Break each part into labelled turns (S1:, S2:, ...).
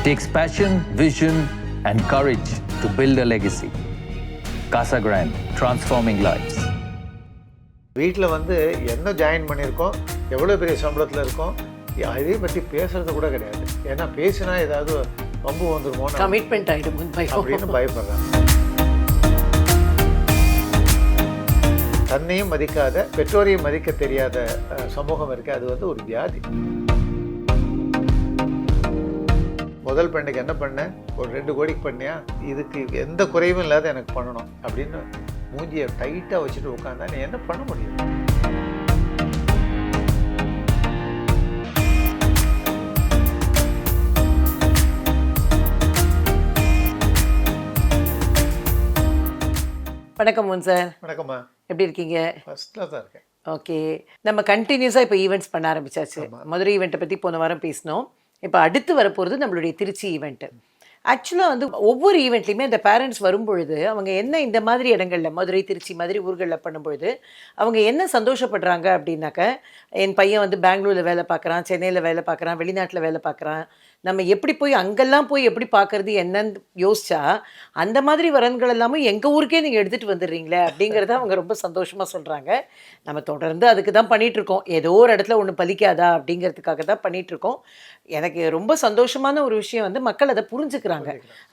S1: It takes passion, vision, and courage to build a legacy. Casa Grande, transforming lives.
S2: வீட்டில் வந்து என்ன join பண்ணியிருக்கோம், எவ்வளோ பெரிய சம்பளத்தில் இருக்கோம், அதை பற்றி பேசுறது கூட கிடையாது. ஏன்னா பேசினா ஏதாவது வம்பு வந்துருமோ,
S3: கமிட்மெண்ட் ஆகிடும்
S2: அப்படின்னு பயப்படுறாங்க. தன்னையும் மதிக்காத, பெற்றோரையும் மதிக்க தெரியாத சமூகம் இருக்கு. அது வந்து ஒரு வியாதி. முதல் பெண்ணுக்கு என்ன பண்ணேன், ஒரு 2 கோடிக்கு பண்ணியா, இதுக்கு எந்த குறைவும் இல்லாத எனக்கு பண்ணணும் அப்படின்னு மூஞ்சியை டைட்டாக வச்சுட்டு உட்காந்தா நீ என்ன பண்ண முடியும்?
S3: வணக்கம் முன் சார்.
S2: வணக்கம்மா.
S3: எப்படி இருக்கீங்க?
S2: ஃபர்ஸ்ட்ல தான் இருக்கேன்.
S3: ஓகே, நம்ம கண்டினியூஸாக இப்போ ஈவெண்ட்ஸ் பண்ண ஆரம்பிச்சாச்சு. மதுரை ஈவெண்ட்டை பற்றி போன வாரம் பேசினோம். இப்போ அடுத்து வரப்போகிறது நம்மளுடைய திருச்சி ஈவெண்ட்டு. ஆக்சுவலாக வந்து ஒவ்வொரு ஈவெண்ட்லையுமே அந்த பேரண்ட்ஸ் வரும்பொழுது அவங்க என்ன இந்த மாதிரி இடங்களில், மதுரை திருச்சி மாதிரி ஊர்களில் பண்ணும்பொழுது அவங்க என்ன சந்தோஷப்படுறாங்க அப்படின்னாக்க, என் பையன் வந்து பெங்களூரில் வேலை பார்க்குறான், சென்னையில் வேலை பார்க்குறான், வெளிநாட்டில் வேலை பார்க்குறான், நம்ம எப்படி போய் அங்கெல்லாம் போய் எப்படி பார்க்குறது என்னன்னு யோசிச்சா, அந்த மாதிரி வரன்கள் எல்லாமே எங்கள் ஊருக்கே நீங்கள் எடுத்துகிட்டு வந்துடுறீங்களே அப்படிங்கிறத அவங்க ரொம்ப சந்தோஷமாக சொல்கிறாங்க. நம்ம தொடர்ந்து அதுக்கு தான் பண்ணிகிட்ருக்கோம். ஏதோ ஒரு இடத்துல ஒன்று பலிக்காதா அப்படிங்கிறதுக்காக தான் பண்ணிகிட்ருக்கோம். எனக்கு ரொம்ப சந்தோஷமான ஒரு விஷயம் வந்து மக்கள் அதை புரிஞ்சுக்கிறாங்க.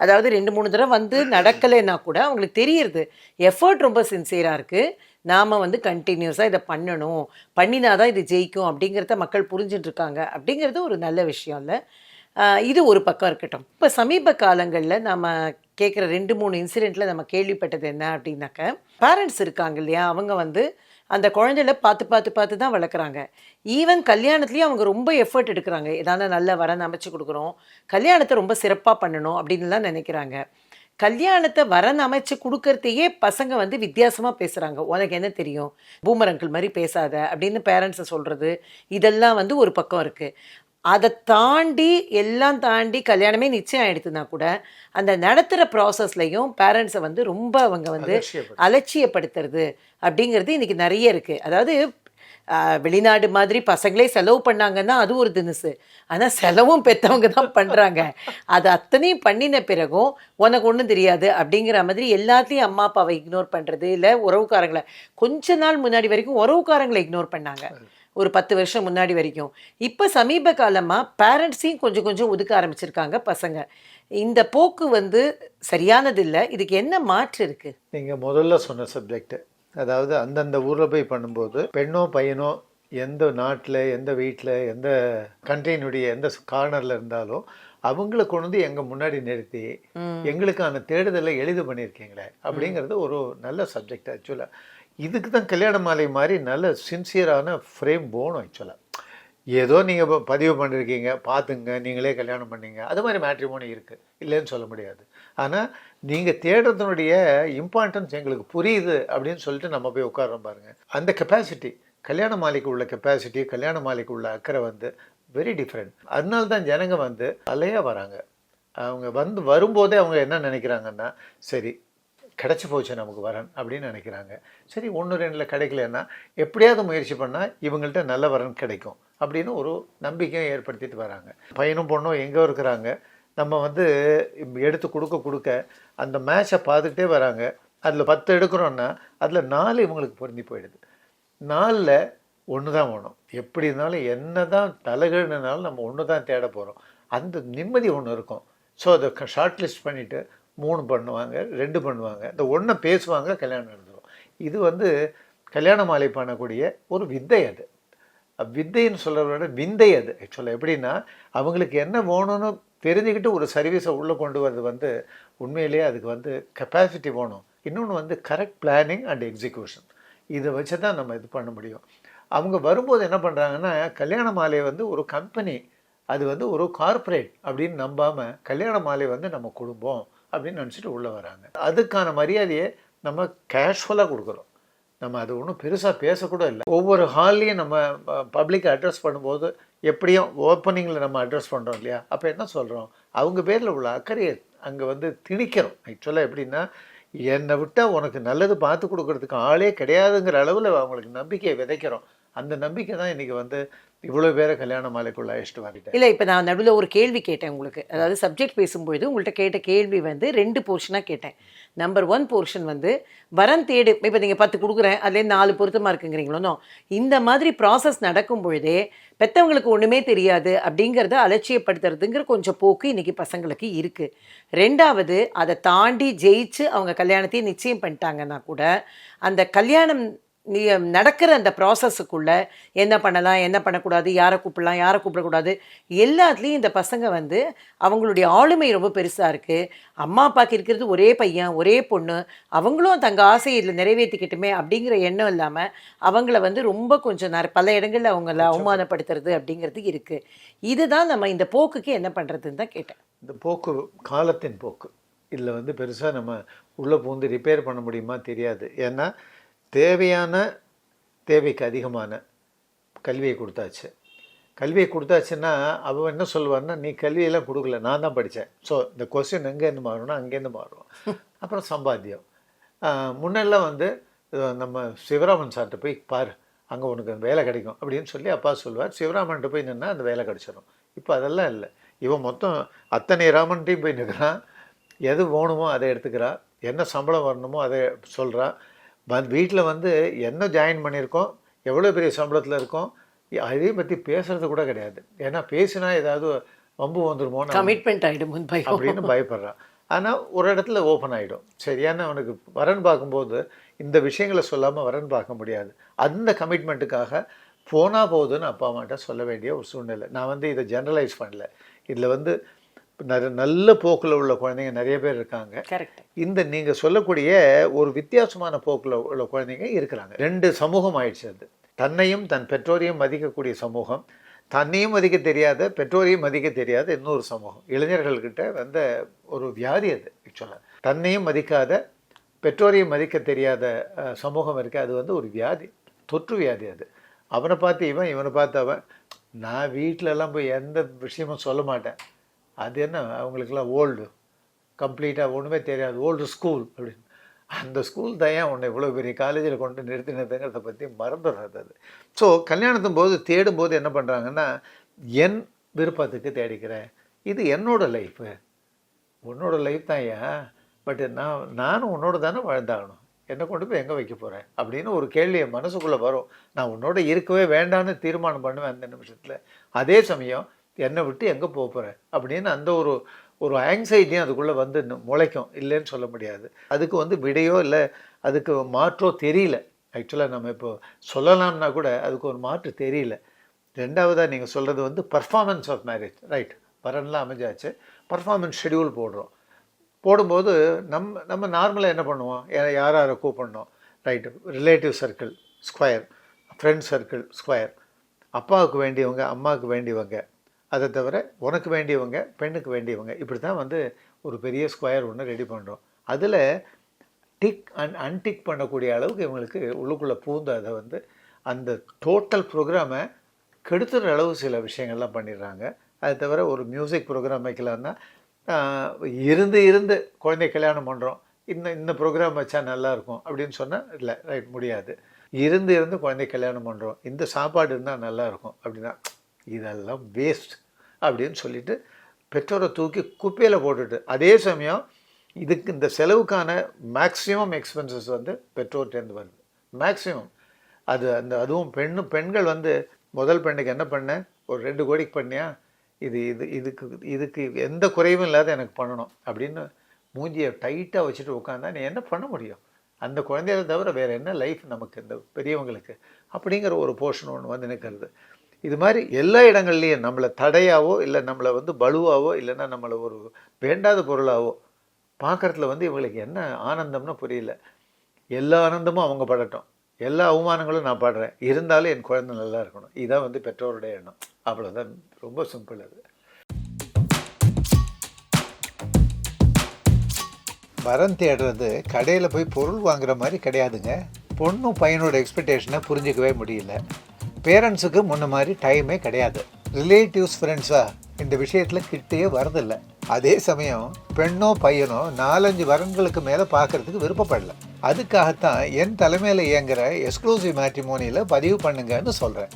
S3: அதாவது 2-3 தடவை வந்து நடக்கலைன்னா கூட அவங்களுக்கு தெரியுது எஃபர்ட் ரொம்ப சின்சியராக இருக்குது, நாம் வந்து கண்டினியூஸாக இதை பண்ணணும், பண்ணினாதான் இது ஜெயிக்கும் அப்படிங்கிறத மக்கள் புரிஞ்சுட்டு இருக்காங்க. அப்படிங்கிறது ஒரு நல்ல விஷயம் இல்லை. இது ஒரு பக்கம் இருக்கட்டும். இப்போ சமீப காலங்களில் நம்ம கேட்குற 2-3 இன்சிடெண்ட்டில் நம்ம கேள்விப்பட்டது என்ன அப்படின்னாக்க, பேரண்ட்ஸ் இருக்காங்க இல்லையா, அவங்க வந்து அந்த குழந்தையில பார்த்து தான் வளர்க்குறாங்க. ஈவன் கல்யாணத்துலேயும் அவங்க ரொம்ப எஃபர்ட் எடுக்கிறாங்க. ஏதாவது நல்ல வரன் அமைச்சு கொடுக்குறோம், கல்யாணத்தை ரொம்ப சிறப்பாக பண்ணணும் அப்படின்லாம் நினைக்கிறாங்க. கல்யாணத்தை வரன் அமைச்சு கொடுக்கறதையே பசங்க வந்து வித்தியாசமாக பேசுகிறாங்க. உனக்கு என்ன தெரியும், பூமர் அங்கிள் மாதிரி பேசாத அப்படின்னு பேரண்ட்ஸை சொல்கிறது, இதெல்லாம் வந்து ஒரு பக்கம் இருக்குது. அதை தாண்டி எல்லாம் தாண்டி கல்யாணமே நிச்சயம் ஆகிடுதுன்னா கூட அந்த நடத்துகிற ப்ராசஸ்லையும் பேரண்ட்ஸை வந்து ரொம்ப அவங்க வந்து அலட்சியப்படுத்துறது அப்படிங்கிறது இன்றைக்கி நிறைய இருக்குது. அதாவது வெளிநாடு மாதிரி பசங்களே செலவு பண்ணாங்கன்னா அது ஒரு தினசு, ஆனால் செலவும் பெற்றவங்க தான் பண்ணுறாங்க. அது அத்தனையும் பண்ணின பிறகும் உனக்கு ஒன்றும் தெரியாது அப்படிங்கிற மாதிரி எல்லாத்தையும் அம்மா அப்பாவை இக்னோர் பண்ணுறது, இல்லை உறவுக்காரங்களை கொஞ்ச நாள் முன்னாடி வரைக்கும் உறவுக்காரங்களை இக்னோர் பண்ணாங்க, ஒரு 10 வருஷம் முன்னாடி வரைக்கும். இப்போ சமீப காலமாக பேரண்ட்ஸையும் கொஞ்சம் ஒதுக்க ஆரம்பிச்சிருக்காங்க பசங்க. இந்த போக்கு வந்து சரியானது இல்லை. இதுக்கு என்ன மாற்று இருக்குது?
S2: நீங்கள் முதல்ல சொன்ன சப்ஜெக்ட், அதாவது அந்தந்த ஊரில் போய் பண்ணும்போது பெண்ணோ பையனோ எந்த நாட்டில், எந்த வீட்டில், எந்த கண்ட்ரியினுடைய எந்த கார்னரில் இருந்தாலும் அவங்கள கொண்டு வந்து எங்கள் முன்னாடி நிறுத்தி எங்களுக்கான தேடுதலை எளிது பண்ணியிருக்கீங்களே அப்படிங்கிறது ஒரு நல்ல சப்ஜெக்ட். ஆக்சுவலாக இதுக்கு தான் கல்யாண மாலை மாதிரி நல்ல சின்சியரான ஃப்ரேம் போகணும். ஆக்சுவலாக ஏதோ நீங்கள் பதிவு பண்ணியிருக்கீங்க, பார்த்துங்க, நீங்களே கல்யாணம் பண்ணீங்க, அது மாதிரி மேட்ரிமோனி இருக்குது, இல்லைன்னு சொல்ல முடியாது. ஆனால் நீங்கள் தேடுறதுனுடைய இம்பார்ட்டன்ஸ் எங்களுக்கு புரியுது அப்படின்னு சொல்லிட்டு நம்ம போய் உட்காரோம் பாருங்கள். அந்த கெப்பாசிட்டி, கல்யாண மாலைக்கு உள்ள கெப்பாசிட்டி, கல்யாண மாலைக்கு உள்ள அக்கறை வந்து வெரி டிஃப்ரெண்ட். அதனால தான் ஜனங்க வந்து அலையாக வராங்க. அவங்க வரும்போதே அவங்க என்ன நினைக்கிறாங்கன்னா, சரி கிடச்சி போச்சு நமக்கு வரன் அப்படின்னு நினைக்கிறாங்க. சரி 1-2 கிடைக்கலன்னா எப்படியாவது முயற்சி பண்ணால் இவங்கள்ட்ட நல்ல வரன் கிடைக்கும் அப்படின்னு ஒரு நம்பிக்கையை ஏற்படுத்திட்டு வராங்க. பையனும் பொண்ணும் எங்கே இருக்கிறாங்க, நம்ம வந்து எடுத்து கொடுக்க அந்த மேட்சை பார்த்துக்கிட்டே வராங்க. அதில் 10 எடுக்கிறோன்னா அதில் 4 இவங்களுக்கு பொருந்தி போயிடுது. 4ல் 1 தான் வேணும். எப்படி இருந்தாலும் என்ன தான் தலைகீழ்னாலும் நம்ம 1 தான் தேட போகிறோம். அந்த நிம்மதி ஒன்று இருக்கும். ஸோ அதை ஷார்ட் லிஸ்ட் பண்ணிவிட்டு 3 பண்ணுவாங்க, 2 பண்ணுவாங்க, இந்த 1 பேசுவாங்க, கல்யாணம் நடந்துடும். இது வந்து கல்யாண மாலை பண்ணக்கூடிய ஒரு வித்தை. அது வித்தைன்னு சொல்கிறத விட விந்தை. அது ஆக்சுவலாக எப்படின்னா அவங்களுக்கு என்ன வேணும்னு தெரிஞ்சுக்கிட்டு ஒரு சர்வீஸை உள்ளே கொண்டு வரது வந்து உண்மையிலேயே அதுக்கு வந்து கெப்பாசிட்டி வேணும். இன்னொன்று வந்து கரெக்ட் பிளானிங் அண்ட் எக்ஸிக்யூஷன். இதை வச்சு தான் நம்ம இது பண்ண முடியும். அவங்க வரும்போது என்ன பண்ணுறாங்கன்னா, கல்யாண மாலையை வந்து ஒரு கம்பெனி, அது வந்து ஒரு கார்ப்பரேட் அப்படின்னு நம்பாமல் கல்யாண மாலை வந்து நம்ம குடும்பம் அப்படின்னு நினச்சிட்டு உள்ளே வராங்க. அதுக்கான மரியாதையை நம்ம கேஷுவலாக கொடுக்குறோம். நம்ம அது ஒன்றும் பெருசாக பேசக்கூட இல்லை. ஒவ்வொரு ஹால்லையும் நம்ம பப்ளிக்கை அட்ரஸ் பண்ணும்போது எப்படியும் ஓப்பனிங்கில் நம்ம அட்ரஸ் பண்ணுறோம் இல்லையா, அப்போ என்ன சொல்கிறோம், அவங்க பேரில் உள்ள அக்கறையை அங்கே வந்து திணிக்கிறோம். ஆக்சுவலாக எப்படின்னா, என்னை விட்டால் உனக்கு நல்லது பார்த்து கொடுக்கறதுக்கு ஆளே கிடையாதுங்கிற அளவில் அவங்களுக்கு நம்பிக்கையை விதைக்கிறோம். அந்த நம்பிக்கை தான் இன்றைக்கி வந்து இவ்வளோ பேரை கல்யாண மாலைக்குள்ள அழைச்சிட்டு வந்துட்டேன்.
S3: இல்லை, இப்போ நான் நடுவில் ஒரு கேள்வி கேட்டேன் உங்களுக்கு. அதாவது சப்ஜெக்ட் பேசும்பொழுது உங்கள்கிட்ட கேட்ட கேள்வி வந்து 2 போர்ஷனாக கேட்டேன். நம்பர் 1 போர்ஷன் வந்து வரன் தேடு, இப்போ நீங்கள் 10 கொடுக்குறேன் அதுலேருந்து 4 பொருத்தமாக இருக்குங்கிறீங்களோ, இந்த மாதிரி ப்ராசஸ் நடக்கும் பொழுதே பெற்றவங்களுக்கு ஒன்றுமே தெரியாது அப்படிங்கிறத அலட்சியப்படுத்துறதுங்கிற கொஞ்சம் போக்கு இன்றைக்கி பசங்களுக்கு இருக்குது. 2வது அதை தாண்டி ஜெயிச்சு அவங்க கல்யாணத்தையும் நிச்சயம் பண்ணிட்டாங்கன்னா கூட அந்த கல்யாணம் நடக்கிற அந்த ப்ராசஸுக்குள்ள என்ன பண்ணலாம், என்ன பண்ணக்கூடாது, யாரை கூப்பிடலாம், யாரை கூப்பிடக்கூடாது, எல்லாத்துலேயும் இந்த பசங்க வந்து அவங்களுடைய ஆளுமை ரொம்ப பெருசாக இருக்குது. அம்மா அப்பாவுக்கு இருக்கிறது ஒரே பையன் ஒரே பொண்ணு, அவங்களும் தங்க ஆசையை இதில் நிறைவேற்றிக்கிட்டுமே அப்படிங்கிற எண்ணம் இல்லாமல் அவங்கள வந்து ரொம்ப கொஞ்சம் பல இடங்களில் அவங்கள அவமானப்படுத்துறது அப்படிங்கிறது இருக்குது. இதுதான் நம்ம இந்த போக்குக்கு என்ன பண்ணுறதுன்னு தான் கேட்டேன்.
S2: இந்த போக்கு காலத்தின் போக்கு. இதில் வந்து பெருசாக நம்ம உள்ளே பூந்து ரிப்பேர் பண்ண முடியுமா தெரியாது. ஏன்னா தேவைக்கு அதிகமான கல்வியை கொடுத்தாச்சு. கல்வியை கொடுத்தாச்சுன்னா அவன் என்ன சொல்லுவான்னா, நீ கல்வியெல்லாம் கொடுக்கல, நான் தான் படித்தேன். ஸோ இந்த கொஸ்டின் எங்கேருந்து மாறணும்னா அங்கேருந்து மாறும். அப்புறம் சம்பாத்தியம். முன்னெல்லாம் வந்து நம்ம சிவராமன் சார்கிட்ட போய் பாரு, அங்கே உனக்கு வேலை கிடைக்கும் அப்படின்னு சொல்லி அப்பா சொல்லுவார். சிவராமன்கிட்ட போய் நின்னா அந்த வேலை கிடைச்சிடும். இப்போ அதெல்லாம் இல்லை. இவன் மொத்தம் அத்தனை ராமன்ட்டையும் போய் நிற்கிறான். எது வேணுமோ அதை எடுத்துக்கிறான், என்ன சம்பளம் வரணுமோ அதை சொல்கிறான். வீட்டில் வந்து என்ன ஜாயின் பண்ணியிருக்கோம், எவ்வளோ பெரிய சம்பளத்தில் இருக்கோம், அதே பற்றி பேசுறது கூட கிடையாது. ஏன்னா பேசினா ஏதாவது வம்பு வந்துடுமோ,
S3: கமிட்மெண்ட் ஆகிடும்
S2: அப்படின்னு பயப்படுறான். ஆனால் ஒரு இடத்துல ஓப்பன் ஆகிடும். சரியான அவனுக்கு வரன் பார்க்கும்போது இந்த விஷயங்களை சொல்லாமல் வரன் பார்க்க முடியாது. அந்த கமிட்மெண்ட்டுக்காக போனால் போகுதுன்னு அப்பா அம்மாட்ட சொல்ல வேண்டிய ஒரு சூழ்நிலை. நான் வந்து இதை ஜெனரலைஸ் பண்ணல. இதில் வந்து நல்ல போக்கில் உள்ள குழந்தைங்க நிறைய பேர் இருக்காங்க. இந்த நீங்கள் சொல்லக்கூடிய ஒரு வித்தியாசமான போக்கில் உள்ள குழந்தைங்க இருக்கிறாங்க. 2 சமூகம் ஆயிடுச்சு. அது தன்னையும் தன் பெற்றோரையும் மதிக்கக்கூடிய சமூகம், தன்னையும் மதிக்க தெரியாத பெற்றோரையும் மதிக்க தெரியாத இன்னொரு சமூகம். இளைஞர்கள்கிட்ட வந்த ஒரு வியாதி அது. ஆக்சுவலாக தன்னையும் மதிக்காத பெற்றோரையும் மதிக்க தெரியாத சமூகம் இருக்கு. அது வந்து ஒரு வியாதி, தொற்று வியாதி. அது அவனை பார்த்து இவன், இவனை பார்த்து அவன். நான் வீட்டிலலாம் போய் எந்த விஷயமும் சொல்ல மாட்டேன். அது என்ன அவங்களுக்கெல்லாம் ஓல்டு, கம்ப்ளீட்டாக ஒன்றுமே தெரியாது, ஓல்டு ஸ்கூல் அப்படின்னு. அந்த ஸ்கூல் தான் ஏன் உன்னை இவ்வளோ பெரிய காலேஜில் கொண்டு நிறுத்தினதுங்கிறத பற்றி மறந்துடுறது. அது ஸோ கல்யாணத்தும் போது தேடும்போது என்ன பண்ணுறாங்கன்னா, என் விருப்பத்துக்கு தேடிக்கிறேன், இது என்னோடய லைஃபு, உன்னோட லைஃப் தான் ஏன், பட் நானும் உன்னோட தானே வாழ்ந்தாகணும், என்னை கொண்டு போய் எங்கே வைக்க போகிறேன் அப்படின்னு ஒரு கேள்வி என் மனசுக்குள்ளே வரும். நான் உன்னோட இருக்கவே வேண்டான்னு தீர்மானம் பண்ணுவேன் அந்த நிமிஷத்தில். அதே சமயம் என்னை விட்டு எங்கே போக போகிறேன் அப்படின்னு அந்த ஒரு ஆங்ஸைட்டியும் அதுக்குள்ளே வந்து முளைக்கும். இல்லைன்னு சொல்ல முடியாது. அதுக்கு வந்து விடையோ இல்லை அதுக்கு மாற்றோ தெரியல. ஆக்சுவலாக நம்ம இப்போ சொல்லலாம்னா கூட அதுக்கு ஒரு மாற்று தெரியல. 2வதாக நீங்கள் சொல்கிறது வந்து பர்ஃபார்மன்ஸ் ஆஃப் மேரேஜ். ரைட், வரன்லாம் அமைஞ்சாச்சு, பர்ஃபார்மன்ஸ் ஷெடியூல் போடும்போது நம்ம நார்மலாக என்ன பண்ணுவோம், யாரை கூப்பிடணும், right, relative circle square, friend circle square, அப்பாவுக்கு வேண்டியவங்க அம்மாவுக்கு வேண்டியவங்க, அதை தவிர உனக்கு வேண்டியவங்க பெண்ணுக்கு வேண்டியவங்க, இப்படி தான் வந்து ஒரு பெரிய ஸ்கொயர் ஒன்று ரெடி பண்ணுறோம். அதில் டிக் அண்ட் அன்டிக் பண்ணக்கூடிய அளவுக்கு இவங்களுக்கு உள்ளுக்குள்ளே பூந்து அதை வந்து அந்த டோட்டல் ப்ரோக்ராமை கெடுத்துற அளவு சில விஷயங்கள்லாம் பண்ணிடுறாங்க. அது தவிர ஒரு மியூசிக் ப்ரோக்ராம் வைக்கலான்னா இருந்து குழந்தை கல்யாணம் பண்ணுறோம், இந்த ப்ரோக்ராம் வச்சா நல்லாயிருக்கும் அப்படின்னு சொன்னால் இல்லை, ரைட், முடியாது. இருந்து குழந்தை கல்யாணம் பண்ணுறோம், இந்த சாப்பாடு இருந்தால் நல்லாயிருக்கும் அப்படின்னா இதெல்லாம் வேஸ்ட் அப்படின்னு சொல்லிட்டு பெற்றோரை தூக்கி குப்பையில் போட்டுட்டு, அதே சமயம் இதுக்கு இந்த செலவுக்கான மேக்ஸிமம் எக்ஸ்பென்சஸ் வந்து பெற்றோர்கிட்டேருந்து வருது, மேக்ஸிமம். அதுவும் பெண்கள் வந்து முதல் பெண்ணுக்கு என்ன பண்ணேன், ஒரு 2 கோடிக்கு பண்ணியா, இதுக்கு எந்த குறைவும் இல்லாத எனக்கு பண்ணணும் அப்படின்னு மூஞ்சியை டைட்டாக வச்சுட்டு உட்காந்தா நீ என்ன பண்ண முடியும்? அந்த குழந்தைகளை தவிர வேறு என்ன லைஃப் நமக்கு இந்த பெரியவங்களுக்கு அப்படிங்கிற ஒரு போர்ஷன் ஒன்று வந்து நிற்கிறது. இது மாதிரி எல்லா இடங்கள்லையும் நம்மளை தடையாவோ இல்லை நம்மளை வந்து பலுவாவோ இல்லைன்னா நம்மளை ஒரு வேண்டாத பொருளாவோ பார்க்குறதுல வந்து இவங்களுக்கு என்ன ஆனந்தம்னு புரியல. எல்லா ஆனந்தமும் அவங்க படட்டும், எல்லா அவமானங்களும் நான் பாடுறேன், இருந்தாலும் என் குழந்தை நல்லா இருக்கணும், இதான் வந்து பெற்றோருடைய எண்ணம். அவ்வளோதான், ரொம்ப சிம்பிள். அது வரன் தேடுறது கடையில் போய் பொருள் வாங்குற மாதிரி கிடையாதுங்க. பொண்ணும் பையனோட எக்ஸ்பெக்டேஷனை புரிஞ்சிக்கவே முடியல. பேரண்ட்ஸுக்கு முன்ன மாதிரி டைமே கிடையாது. ரிலேட்டிவ்ஸ் ஃப்ரெண்ட்ஸாக இந்த விஷயத்தில் கிட்டேயே வரதில்லை. அதே சமயம் பெண்ணோ பையனோ 4-5 வரன்களுக்கு மேலே பார்க்கறதுக்கு விருப்பப்படல. அதுக்காகத்தான் என் தலைமையில் இயங்குகிற எக்ஸ்க்ளூசிவ் மேட்ரிமோனியில் பதிவு பண்ணுங்கன்னு சொல்கிறேன்.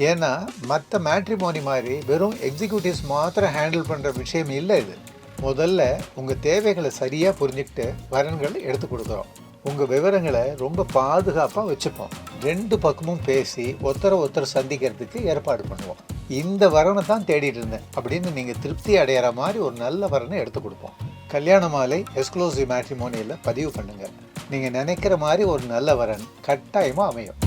S2: ஏன்னா மற்ற மேட்ரிமோனி மாதிரி வெறும் எக்ஸிக்யூட்டிவ்ஸ் மாத்திரம் ஹேண்டில் பண்ணுற விஷயம் இல்லை இது. முதல்ல உங்கள் தேவைகளை சரியாக புரிஞ்சுக்கிட்டு வரன்கள் எடுத்து கொடுக்குறோம். உங்கள் விவரங்களை ரொம்ப பாதுகாப்பாக வச்சுப்போம். 2 பக்கமும் பேசி ஒருத்தரை சந்திக்கிறதுக்கு ஏற்பாடு பண்ணுவோம். இந்த வரனை தான் தேடிட்டு இருந்தேன் அப்படின்னு நீங்கள் திருப்தி அடையிற மாதிரி ஒரு நல்ல வரனை எடுத்து கொடுப்போம். கல்யாண மாலை எக்ஸ்க்ளூசிவ் மேட்ரிமோனியில் பதிவு பண்ணுங்கள். நீங்கள் நினைக்கிற மாதிரி ஒரு நல்ல வரன் கட்டாயமாக அமையும்.